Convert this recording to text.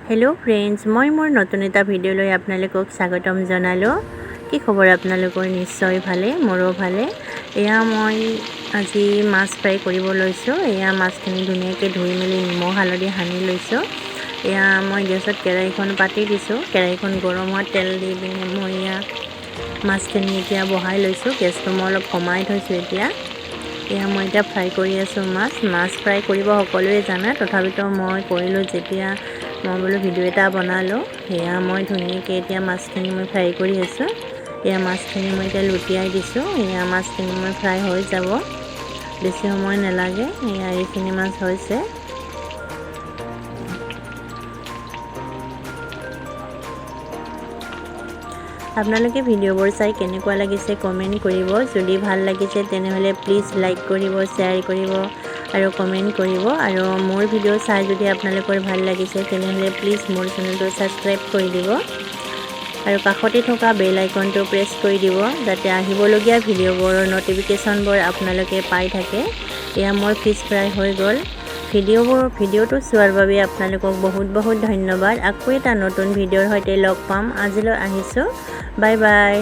Hello friends मैं मोर नतुन एटा video लई आपनालोকক स्वागतम जनालो। कि खबर आपनालोকৰ निश्चय भाले मोरो भाले। एया मैं আজি माछ फ्राई करिब लैसो। एया माछखिनि धुनियाके धुई मेली निमख हालधि हानि लैसो। एया मैं गैसत केराहीखन पाति दिसो। केराहीखन गरम होৱা तेल দি পিনে মই एया माछखिनि এতিয়া বহাই লৈছো। গেছটো মই অলপ কমাই থৈছো। এয়া মই এটা ফ্ৰাই কৰি আছো। মাছ ফ্ৰাই কৰিব সকলোৱে জানে, তথাপিতো মই কৰিলো যেতিয়া मैं बोलो भिडिओ एटा बनालो। एया मैं धुनियाके एतिया माछखिनि मैं फ्राई करि आसो। एया माछखिनि मैं एटा लुटियाई दिसो। एया माछखिनि मैं फ्राई हो যাব, बेसि समय नालागे। एया एखिनि माछ হৈছে। आपनालोके भिडिओবোৰ চাই কেনেকুৱা লাগিছে কমেন্ট কৰিব। যদি ভাল লাগিছে তেনেহলে প্লিজ লাইক কৰিব, শেয়াৰ কৰিব আৰু কমেন্ট কৰিব। আৰু মোৰ ভিডিও চাই যদি আপোনালোকৰ ভাল লাগিছে তেনেহলে প্লিজ মোৰ চেনেলটো সাবস্ক্ৰাইব কৰি দিব আৰু কাষতে থকা বেল আইকনটো প্ৰেছ কৰি দিব, যাতে আহিবলগীয়া ভিডিওবোৰৰ নটিফিকেশনবোৰ আপোনালোকে পাই থাকে। এয়া মোৰ ফিশ ফ্ৰাই হৈ গ'ল। ভিডিওটো চোৱাৰ বাবে আপোনালোকক বহুত বহুত ধন্যবাদ। আকৌ এটা নতুন ভিডিওৰ সৈতে লগ পাম। আজিলৈ আহিছো। Bye bye.